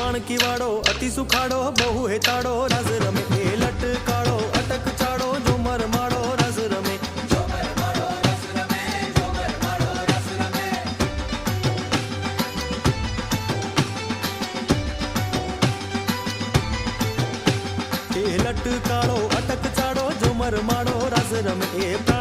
જાણકી વાળો અતિ સુખાડો બહુ હેતાડો રાસ રમે એ લટકાળો અટક ચાડો ઝુમર માળો રાસ રમે એ લટકાળો અટક ચાડો ઝુમર માળો રાસ રમે એ